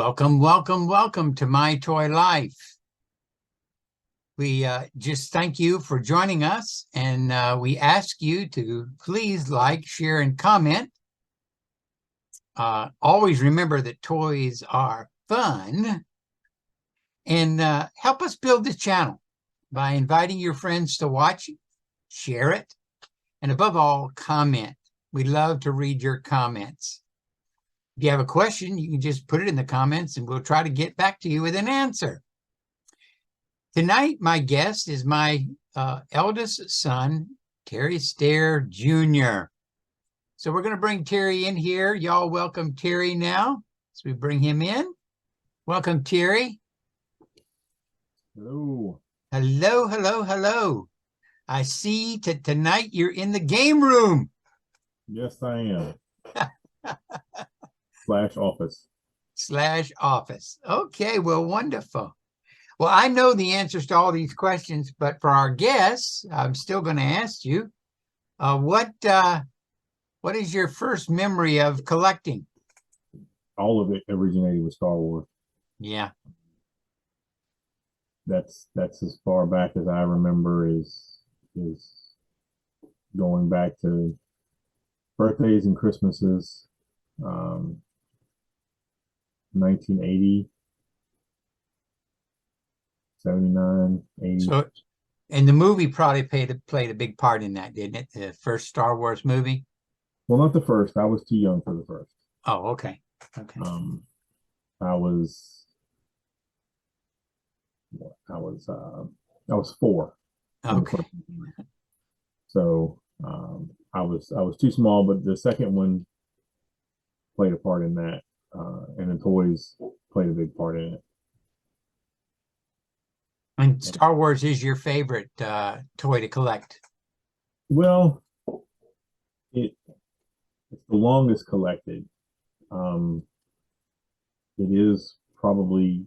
Welcome, welcome, welcome to My Toy Life. We just thank you for joining us, and we ask you to please like, share, and comment. Always remember that toys are fun, and help us build this channel by inviting your friends to watch, share it, and above all, comment. We love to read your comments. If you have a question, you can just put it in the comments and we'll try to get back to you with an answer. Tonight, my guest is my eldest son, Terry Stair Jr. So we're going to bring Terry in here. Y'all welcome Terry now. So we bring him in. Welcome, Terry. Hello. Hello, hello, hello. I see tonight you're in the game room. Yes, I am. /office. /office. Okay, well, wonderful. Well, I know the answers to all these questions, but for our guests, I'm still going to ask you, what is your first memory of collecting? All of it originated with Star Wars. Yeah. That's as far back as I remember is going back to birthdays and Christmases. 1980, 79, 80. So, and the movie probably played a big part in that, didn't it? The first Star Wars movie? Well, not the first. I was too young for the first. Oh, okay. Okay. I was 4. Okay. So I was too small, but the second one played a part in that, and the toys played a big part in it. And Star Wars is your favorite toy to collect? Well, it's the longest collected. It is probably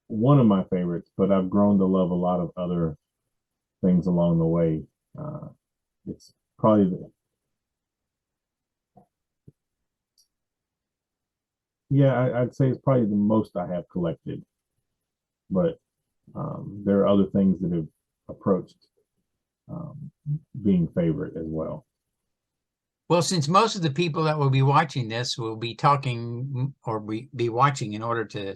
one of my favorites, but I've grown to love a lot of other things along the way. It's probably I'd say it's probably the most I have collected, but there are other things that have approached being favorite as well. Well, since most of the people that will be watching this will be talking or be watching in order to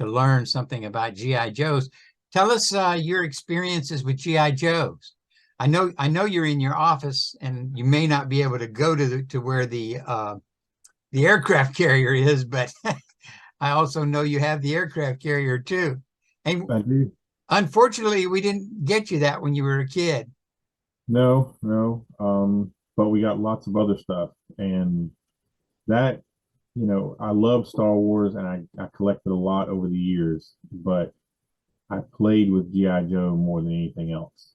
learn something about G.I. Joes, tell us your experiences with G.I. Joes. I know you're in your office and you may not be able to go to where the aircraft carrier is, but I also know you have the aircraft carrier too. And I do. Unfortunately, we didn't get you that when you were a kid. No. But we got lots of other stuff, and that, I love Star Wars, and I collected a lot over the years, but I played with G.I. Joe more than anything else.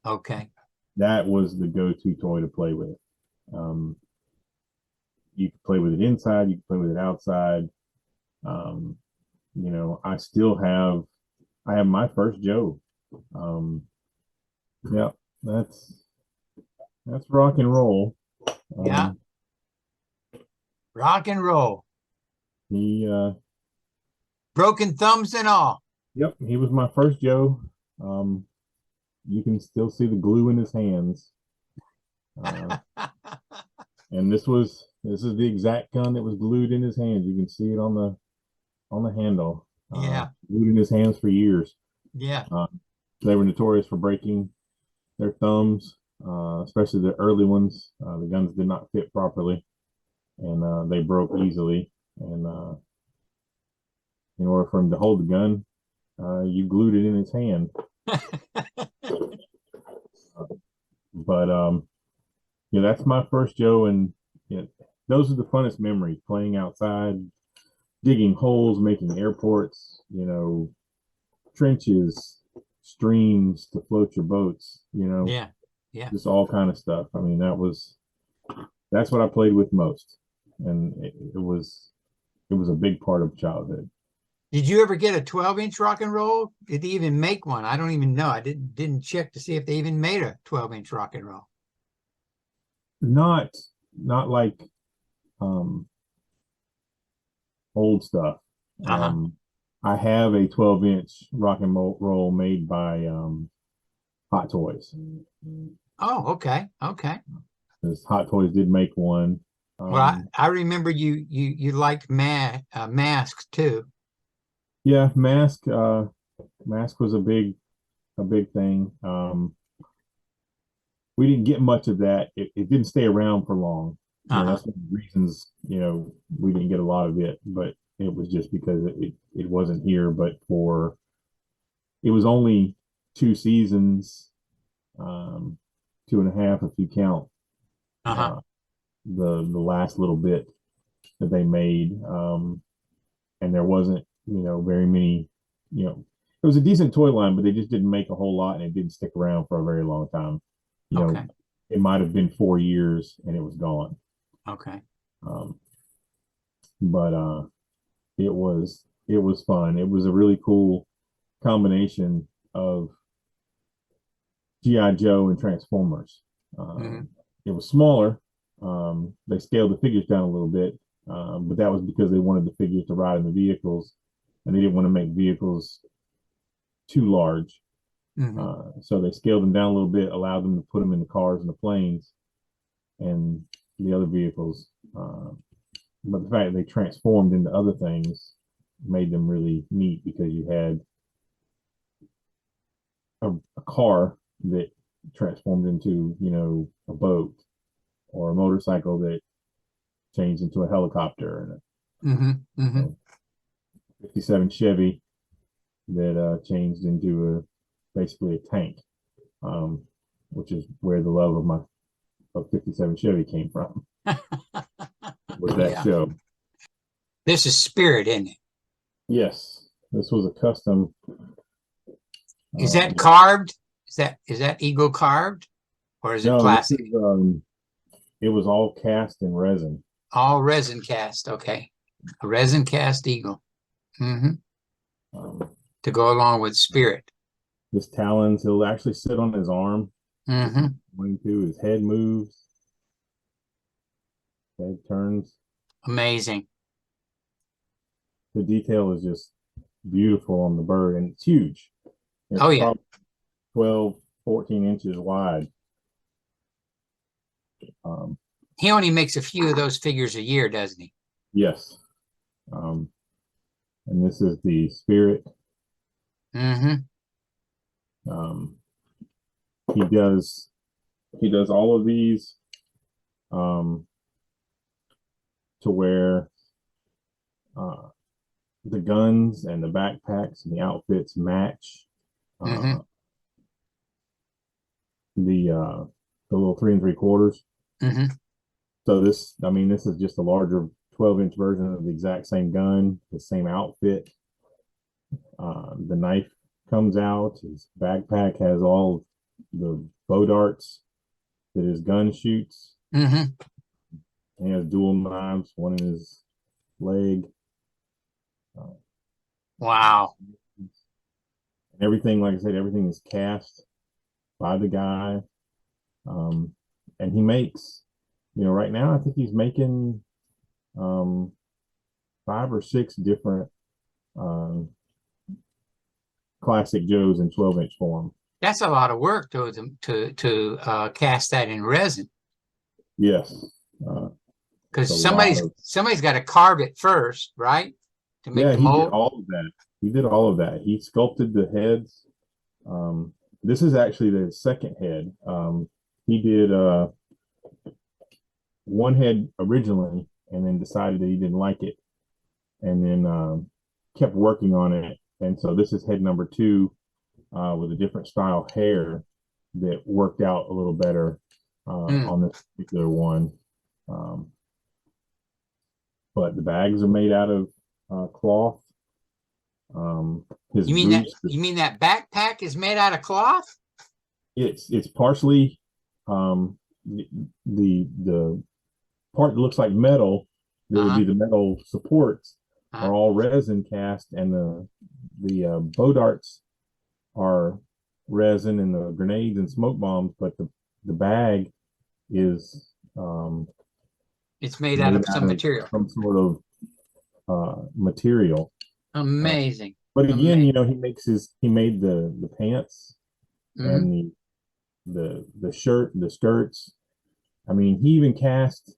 Okay. That was the go-to toy to play with. You could play with it inside, you could play with it outside. I have my first Joe. Yeah, that's rock and roll. Yeah. Rock and roll. He broken thumbs and all. Yep, he was my first Joe. You can still see the glue in his hands. And this is the exact gun that was glued in his hands. You can see it on the handle. Yeah. Glued in his hands for years. Yeah. They were notorious for breaking their thumbs, especially the early ones. The guns did not fit properly, and they broke easily. And in order for him to hold the gun, you glued it in his hand. But that's my first Joe, and those are the funnest memories: playing outside, digging holes, making airports, trenches, streams to float your boats, Yeah. just all kind of stuff. I mean, that's what I played with most, and it was a big part of childhood. Did you ever get a 12-inch rock and roll? Did they even make one? I don't even know. I didn't check to see if they even made a 12-inch rock and roll. Not like old stuff. Uh-huh. I have a 12-inch rock and roll made by Hot Toys. Oh, okay. Okay. Because Hot Toys did make one. Well, I remember you liked masks too. Yeah, mask was a big thing. We didn't get much of that. It didn't stay around for long. Uh-huh. That's one of the reasons, we didn't get a lot of it, but it was just because it wasn't here. But it was only 2 seasons, um, 2.5 if you count Uh-huh. uh, the last little bit that they made. And there wasn't, very many, it was a decent toy line, but they just didn't make a whole lot and it didn't stick around for a very long time. You know, Okay. it might have been 4 years and it was gone. Okay. Um, but it was fun. It was a really cool combination of GI Joe and Transformers. Hmm. It was smaller. They scaled the figures down a little bit, but that was because they wanted the figures to ride in the vehicles, and they didn't want to make vehicles too large. Hmm. So they scaled them down a little bit, allowed them to put them in the cars and the planes and the other vehicles. But the fact that they transformed into other things made them really neat because you had a car that transformed into, a boat, or a motorcycle that changed into a helicopter, and Hmm. Hmm. a 57 Chevy that changed into basically a tank, um, which is where the love of 57 Chevy came from, was that Yeah. show. This is Spirit, isn't it? Yes, this was a custom. Is that Yeah. carved? Is that eagle carved or is it No, this plastic? is it was all cast in resin. All resin cast. Okay. A resin cast eagle. Hmm. Um, To go along with Spirit. his talons, he'll actually sit on his arm if he's Hmm. going to. His head moves, head turns. Amazing. The detail is just beautiful on the bird, and it's huge. It's Oh yeah. probably 12, 14 inches wide. Um, He only makes a few of those figures a year, doesn't he? yes. Um, and this is the spirit. Hmm. Um, he does all of these um, to where uh, the guns and the backpacks and the outfits match Hmm. uh, the little 3 3/4. Hmm. So this is just a larger 12-inch version of the exact same gun, the same outfit. The knife comes out. His backpack has all the bow darts that his gun shoots. Hmm. He has dual knives, one in his leg. Uh, Wow. Everything, like I said, everything is cast by the guy. Um, and he makes, right now, I think he's making um, 5 or 6 different um, classic Joes in 12-inch form. That's a lot of work to cast that in resin Yes. It's a because lot of, somebody's got to carve it first, right? To make yeah, the he did mold. all of that. He did all of that. He sculpted the heads. This is actually the second head. He did one head originally and then decided that he didn't like it, and then kept working on it. And so this is head number 2 with a different style hair that worked out a little better Mm. on this particular one. Um, but the bags are made out of cloth. His You mean that boots, you mean that backpack is made out of cloth? it's partially um, the part that looks like metal, that would Uh-huh. be the metal supports, Uh-huh. are all resin cast, and the bow darts are resin, and the grenades and smoke bombs, but the bag is It's made out made of out some of material. some sort of material. Amazing. But again, Amazing. you know, he made the pants Hmm. and the shirt, the skirts. I mean, he even cast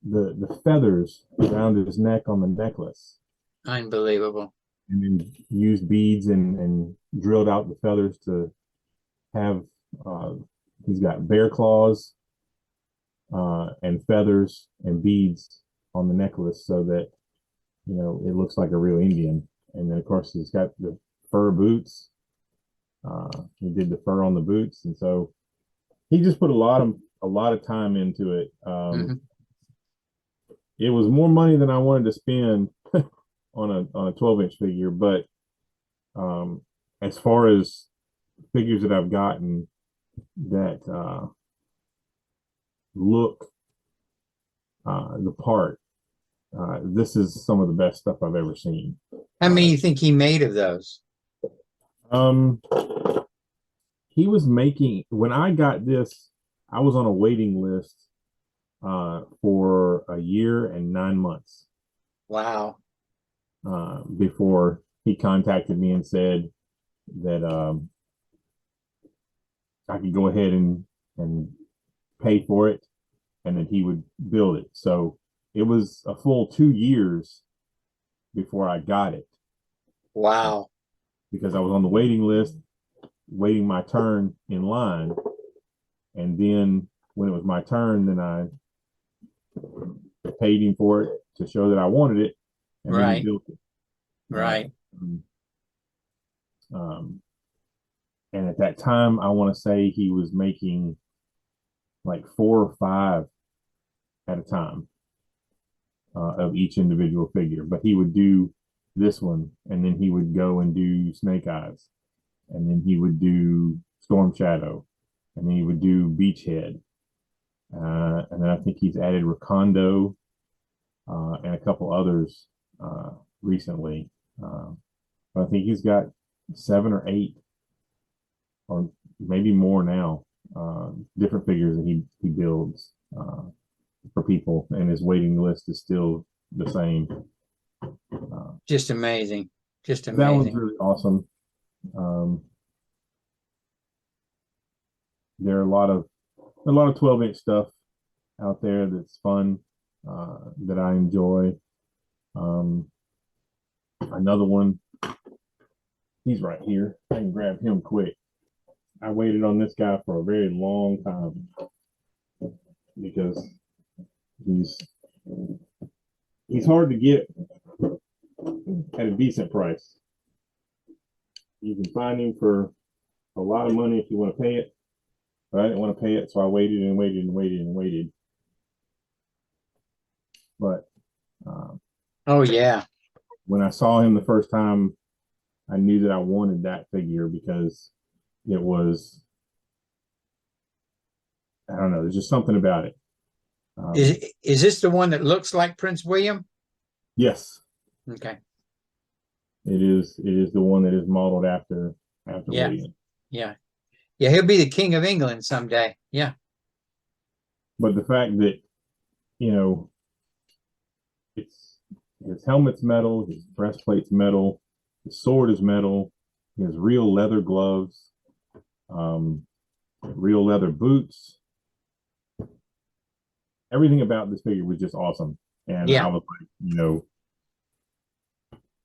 the feathers around his neck on the necklace, Unbelievable. and then used beads and drilled out the feathers to have. Uh, he's got bear claws and feathers and beads on the necklace, so that you know it looks like a real Indian. And then of course he's got the fur boots. He did the fur on the boots, and so he just put a lot of time into it. Hmm. It was more money than I wanted to spend on a 12-inch figure, but um, as far as figures that I've gotten that look the part, this is some of the best stuff I've ever seen. How many you think he made of those? Um, he was making when I got this, I was on a waiting list for a year and 9 months Wow. before he contacted me and said that I could go ahead and pay for it, and that he would build it. So it was a full 2 years before I got it Wow. because I was on the waiting list, waiting my turn in line, and then when it was my turn, then I paid him for it to show that I wanted it, and then he Right. built it. Uh, Right. um, and at that time, I want to say he was making like 4 or 5 at a time of each individual figure. But he would do this one, and then he would go and do Snake Eyes, and then he would do Storm Shadow, and then he would do Beachhead, and then I think he's added Recondo and a couple others recently. But I think he's got 7 or 8, or maybe more now, different figures that he builds for people, and his waiting list is still the same. Just amazing. Just That was amazing. really awesome. Um, there are a lot of 12-inch stuff out there that's fun that I enjoy. Um, Another one, he's right here. I can grab him quick. I waited on this guy for a very long time because he's he's hard to get at a decent price. You can find him for a lot of money if you want to pay it, but I didn't want to pay it, so I waited and waited and waited and waited. But Oh yeah. when I saw him the first time, I knew that I wanted that figure because it was, I don't know, there's just something about it. Is this the one that looks like Prince William? Yes, Okay. it is. It is the one that is modeled after Yeah. William. Yeah. Yeah. He'll be the King of England someday. Yeah. But the fact that you know it's his helmet's metal, his breastplate's metal, his sword is metal, his real leather gloves, um, real leather boots. Everything about this figure was just awesome, and I Yeah. was like,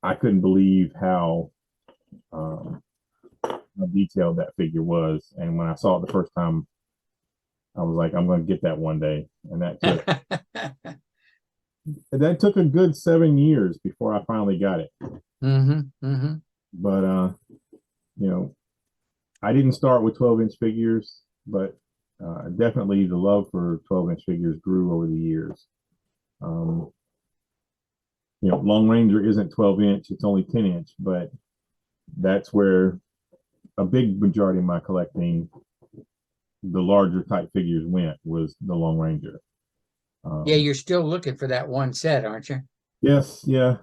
I couldn't believe um, how detailed that figure was. And when I saw it the first time, I was like, I'm going to get that one day. And that took a good 7 years before I finally got it. Hmm. Hmm. But you know, I didn't start with 12-inch figures, but definitely the love for 12-inch figures grew over the years. Um, Long Ranger isn't 12-inch; it's only 10-inch, but that's where a big majority of my collecting, the larger type figures, went was the Long Ranger. Yeah. Um, You're still looking for that one set, aren't you? yes, yeah.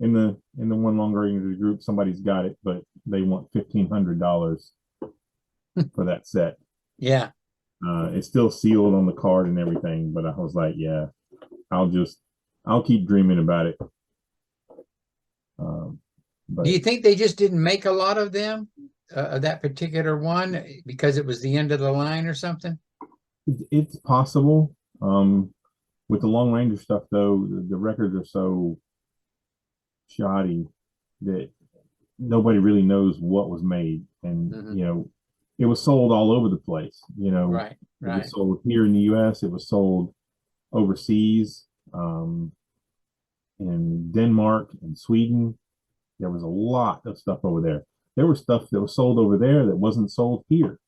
In the one Long Ranger group, somebody's got it, but they want $1,500 for that set. Yeah. It's still sealed on the card and everything, but I was like, yeah, I'll keep dreaming about it. Um, Do but you think they just didn't make a lot of them, of that particular one, because it was the end of the line or something? it's possible. With the Long Ranger stuff, though, the records are so shoddy that nobody really knows what was made. And, Hmm. it was sold all over the place. Right, It was right. sold here in the US, it was sold overseas, um, in Denmark and Sweden. There was a lot of stuff over there. There was stuff that was sold over there that wasn't sold here.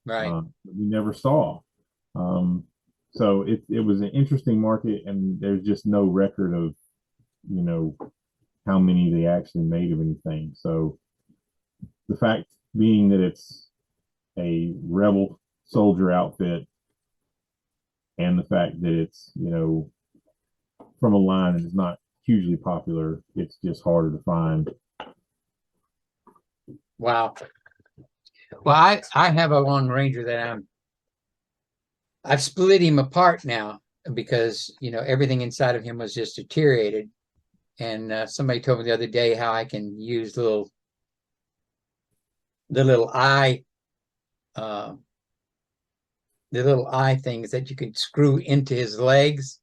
Right. That we never saw. Um, so it was an interesting market, and there's just no record of you know how many they actually made of anything. So the fact being that it's a rebel soldier outfit, and the fact that it's from a line that is not hugely popular, it's just harder to find. Wow. Well, I have a Long Ranger that I've split him apart now because everything inside of him was just deteriorated. And somebody told me the other day how I can use the little eye uh, the little eye things that you can screw into his legs,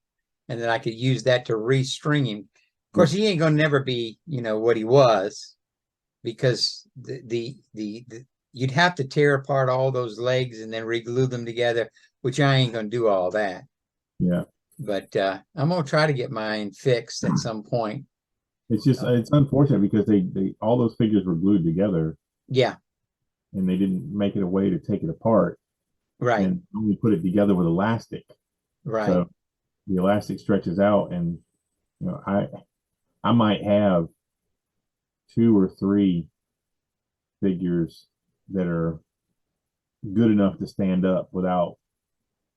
and then I could use that to restring him. Of course, Yep. he ain't gonna never be what he was, because the you'd have to tear apart all those legs and then reglue them together, which I ain't gonna do all that. Yeah. But I'm gonna try to get mine fixed at some point. It's just Uh, it's unfortunate because they all those figures were glued together, yeah, and they didn't make it a way to take it apart right, and only put it together with elastic. right. So the elastic stretches out, and I might have two or three figures that are good enough to stand up without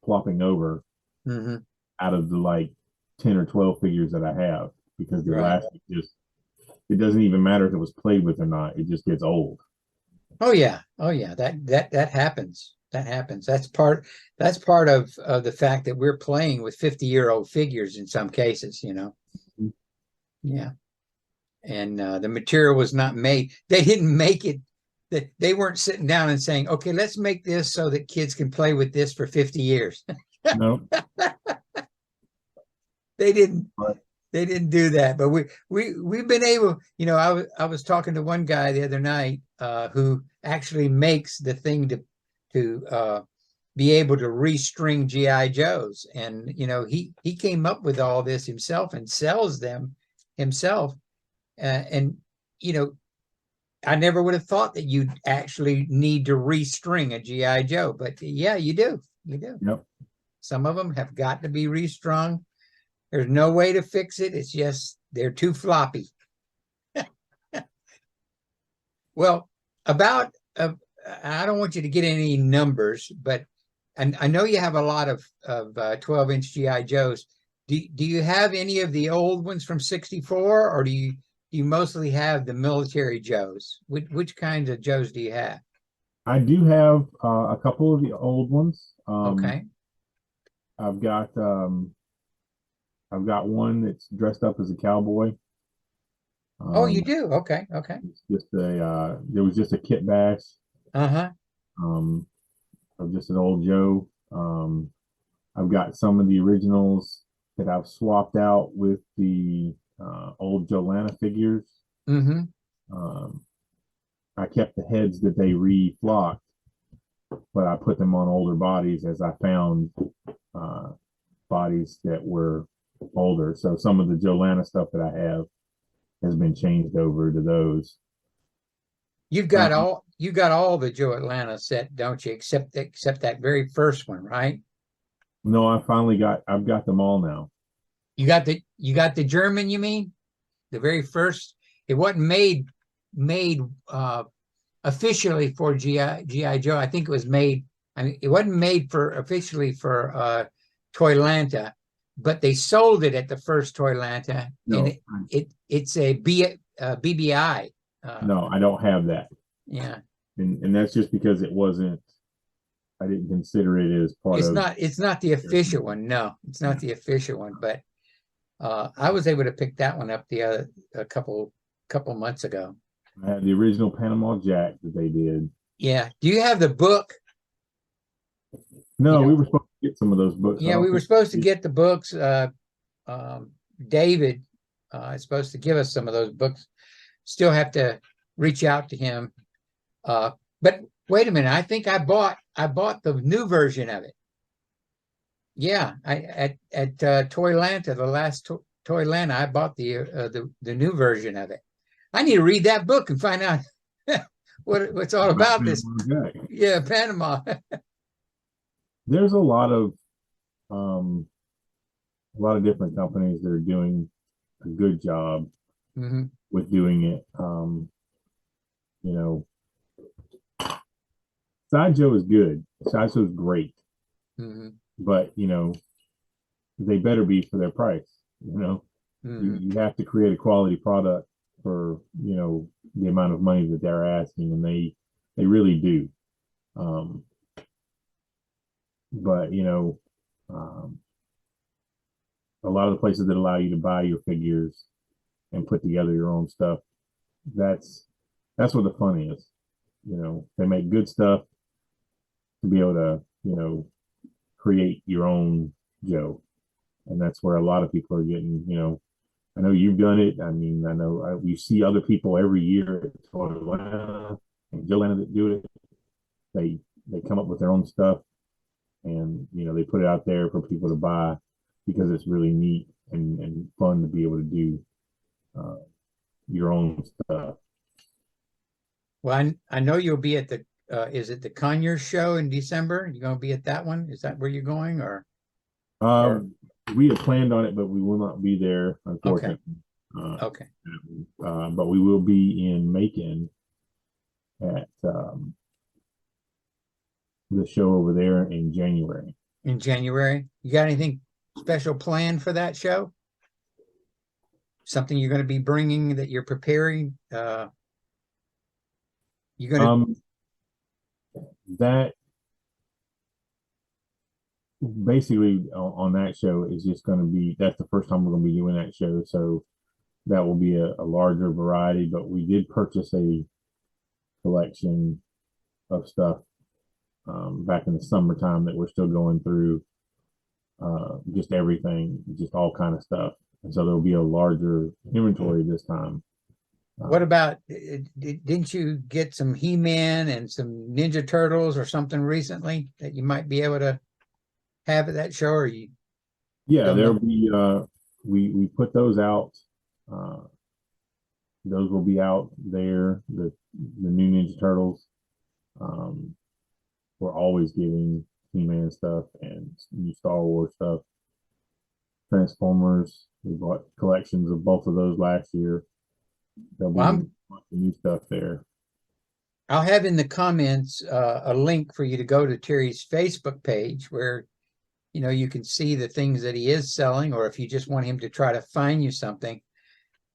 flopping over Hmm. out of the like 10 or 12 figures that I have, because the Right. elastic just it doesn't even matter if it was played with or not, it just gets old. Oh yeah. Oh yeah. That happens. That happens. That's part of the fact that we're playing with 50-year-old figures in some cases. Yeah. And the material was not made. They didn't make it. They weren't sitting down and saying, "Okay, let's make this so that kids can play with this for 50 years." No, They didn't. but They didn't do that. But we've been able. I was talking to one guy the other night who actually makes the thing to be able to restring GI Joes, and he came up with all this himself and sells them himself. And you know, I never would have thought that you'd actually need to restring a GI Joe, but yeah, you do. You do. yep. Some of them have got to be restrung. There's no way to fix it. It's just they're too floppy. Well, about I don't want you to get any numbers, but I know you have a lot of 12-inch GI Joes. Do you have any of the old ones from '64, or do you mostly have the military Joes? Which kinds of Joes do you have? I do have a couple of the old ones. Okay. I've got um, I've got one that's dressed up as a cowboy. Oh, you Um, do? Okay. Okay. it's just there was just a kit bash Uh-huh. um, of just an old Joe. I've got some of the originals that I've swapped out with the old Jolana figures. Mm-hmm. Um, I kept the heads that they reflocked, but I put them on older bodies as I found uh, bodies that were older. So some of the Jolana stuff that I have has been changed over to those. You've got Um, all you got all the Joe Atlanta set, don't you? Except that very first one, right? no, I've got them all now. You got the German, you mean? The very first. It wasn't made officially for GI Joe. I think it was made. I mean, it wasn't made for officially for Toylanta, but they sold it at the first Toylanta, and No, it's a BBI. no, I don't have that, Yeah, and that's just because it wasn't. I didn't consider it as part it's of. not it's not the official one. No, it's not Yeah. the official one, but I was able to pick that one up the other a couple. couple months ago. I had the original Panama Jack that they did. Yeah. Do you have the book? No, You we know, were supposed to get some of those books. I yeah, don't we were think supposed to we get the books. David is supposed to give us some of those books. Still have to reach out to him. But wait a minute, I think I bought the new version of it. Yeah, at Toylanta, the last Toylanta, I bought the new version of it. I need to read that book and find out what's all about this. Panama Jack. Yeah, Panama. There's um, a lot of different companies that are doing a good job Hmm. with doing it. You know, Sideshow is good. Sideshow is great, Hmm. but they better be for their price. Hmm. You have to create a quality product for the amount of money that they're asking, and they really do. Um, but a lot of the places that allow you to buy your figures and put together your own stuff, that's that's where the fun is. They make good stuff to be able to create your own Joe, and that's where a lot of people are getting. I know you've done it. I mean, I know we see other people every year at Atlanta and Joanna that do it. They come up with their own stuff, and they put it out there for people to buy because it's really neat and fun to be able to do uh, your own stuff. Well, I know you'll be at the is it the Conyers show in December? You're going to be at that one? Is that where you're going, or Um, we had planned on it, but we will not be there, okay, unfortunately. Uh, okay, but we will be in Macon at the show over there in January. in January? You got anything special planned for that show? Something you're going to be bringing that you're preparing? You're going to Um, that basically on that show is just going to be that's the first time we're going to be doing that show, so that will be a larger variety. But we did purchase a collection of stuff back in the summertime that we're still going through, just everything, just all kind of stuff, and so there'll be a larger inventory this time. What about, didn't you get some He-Man and some Ninja Turtles or something recently that you might be able to have at that show, or you Yeah, don't there'll know? be we put those out. Uh, those will be out there. The new Ninja Turtles. Um, we're always getting He-Man stuff and new Star Wars stuff. Transformers. We bought collections of both of those last year. There'll Well, be new stuff there. I'll have in the comments a link for you to go to Terry's Facebook page where you can see the things that he is selling, or if you just want him to try to find you something.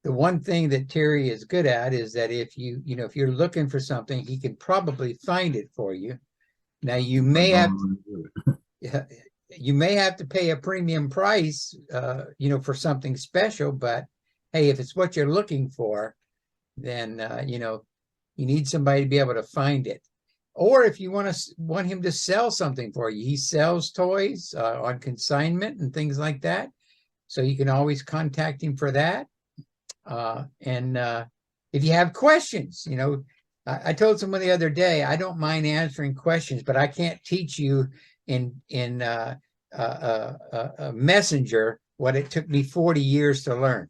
The one thing that Terry is good at is that if if you're looking for something, he can probably find it for you. Now you may have you may have to pay a premium price, for something special, but hey, if it's what you're looking for, then you need somebody to be able to find it. Or if you want him to sell something for you, he sells toys on consignment and things like that. So you can always contact him for that. And if you have questions, I told someone the other day, I don't mind answering questions, but I can't teach you in a messenger what it took me 40 years to learn.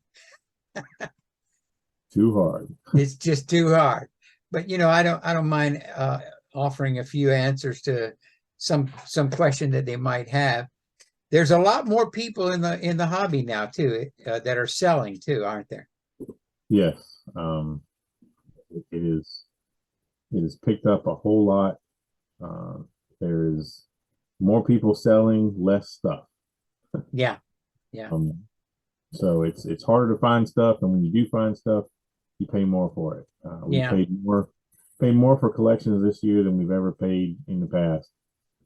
Too hard. It's just too hard. But I don't mind offering a few answers to some question that they might have. There's a lot more people in the hobby now too that are selling too, aren't there? Yes, it is. It has picked up a whole lot. There's more people selling, less stuff. Yeah, yeah, So it's harder to find stuff, and when you do find stuff, you pay more for it. We yeah, paid more for collections this year than we've ever paid in the past,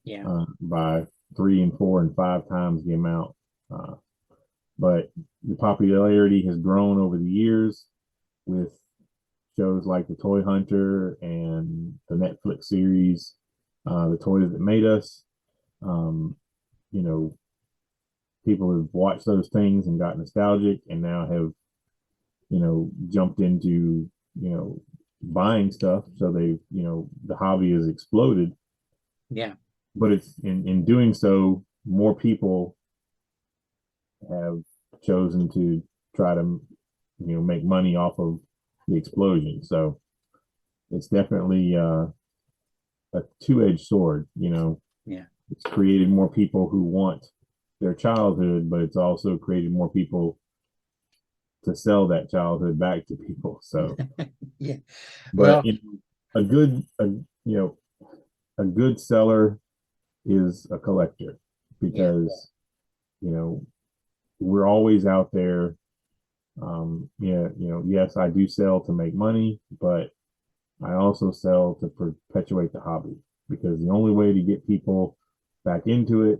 yeah. by 3 and 4 and 5 times the amount. But the popularity has grown over the years with shows like the Toy Hunter and the Netflix series, The Toys That Made Us. Um, you know, people have watched those things and got nostalgic and now have, jumped into, buying stuff. So they, the hobby has exploded. Yeah. But it's in doing so, more people have chosen to try to, make money off of the explosion. So it's definitely a two-edged sword. Yeah. It's created more people who want their childhood, but it's also created more people to sell that childhood back to people. So, Yeah. but Well, a good, a good seller is a collector yeah. because, we're always out there. Yeah, yes, I do sell to make money, but I also sell to perpetuate the hobby because the only way to get people back into it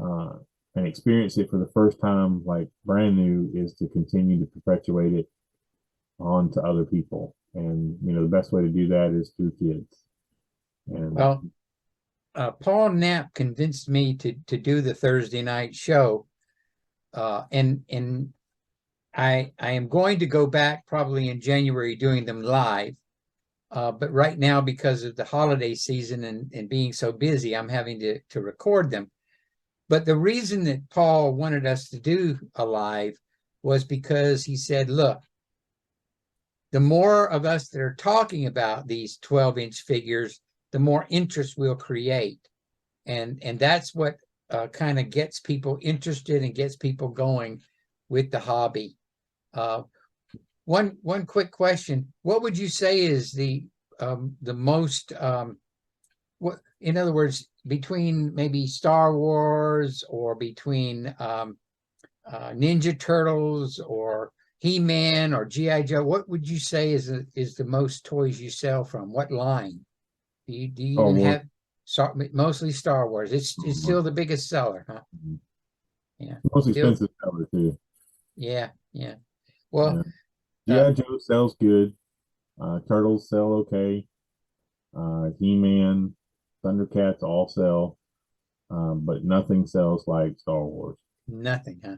uh, and experience it for the first time, like brand new, is to continue to perpetuate it on to other people. And the best way to do that is through kids. And Well, Paul Knapp convinced me to do the Thursday night show, and I am going to go back probably in January doing them live. But right now, because of the holiday season and being so busy, I'm having to record them. But the reason that Paul wanted us to do a live was because he said, look, the more of us that are talking about these 12-inch figures, the more interest we'll create. And that's what kind of gets people interested and gets people going with the hobby. One quick question: what would you say is the most what, in other words, between maybe Star Wars or between Ninja Turtles or He-Man or G.I. Joe, what would you say is the most toys you sell from? What line? Do you Star even Wars, have mostly Star Wars? It's still the biggest seller, huh? Yeah, most still. expensive seller too. Yeah, yeah. Yeah. Well, GI Joe sells good. Turtles sell okay. He-Man, Thundercats all sell, but nothing sells like Star Wars. nothing, huh?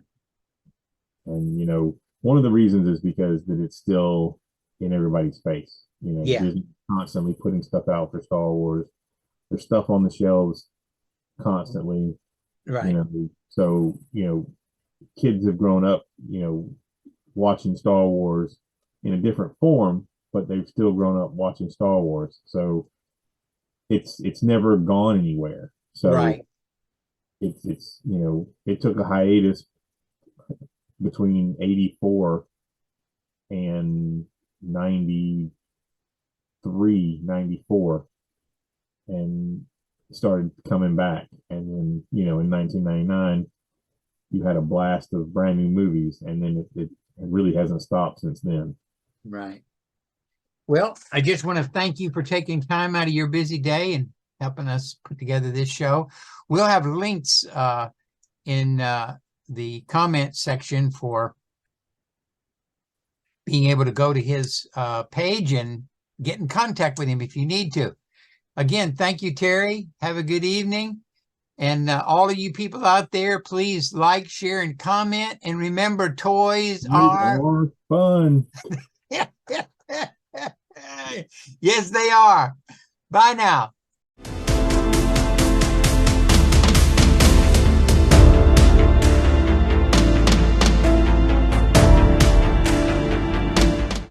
And one of the reasons is because that it's still in everybody's face. Yeah, Disney constantly putting stuff out for Star Wars. There's stuff on the shelves constantly. right, So kids have grown up, watching Star Wars in a different form, but they've still grown up watching Star Wars. So it's never gone anywhere. So right. it's it took a hiatus between 84 and 93, 94, and started coming back. And then, in 1999, you had a blast of brand new movies, and then it really hasn't stopped since then. Right. Well, I just want to thank you for taking time out of your busy day and helping us put together this show. We'll have links in the comment section for being able to go to his page and get in contact with him if you need to. Again, thank you, Terry. Have a good evening. And all of you people out there, please like, share, and comment. And remember, toys are fun. yes, they are. Bye now.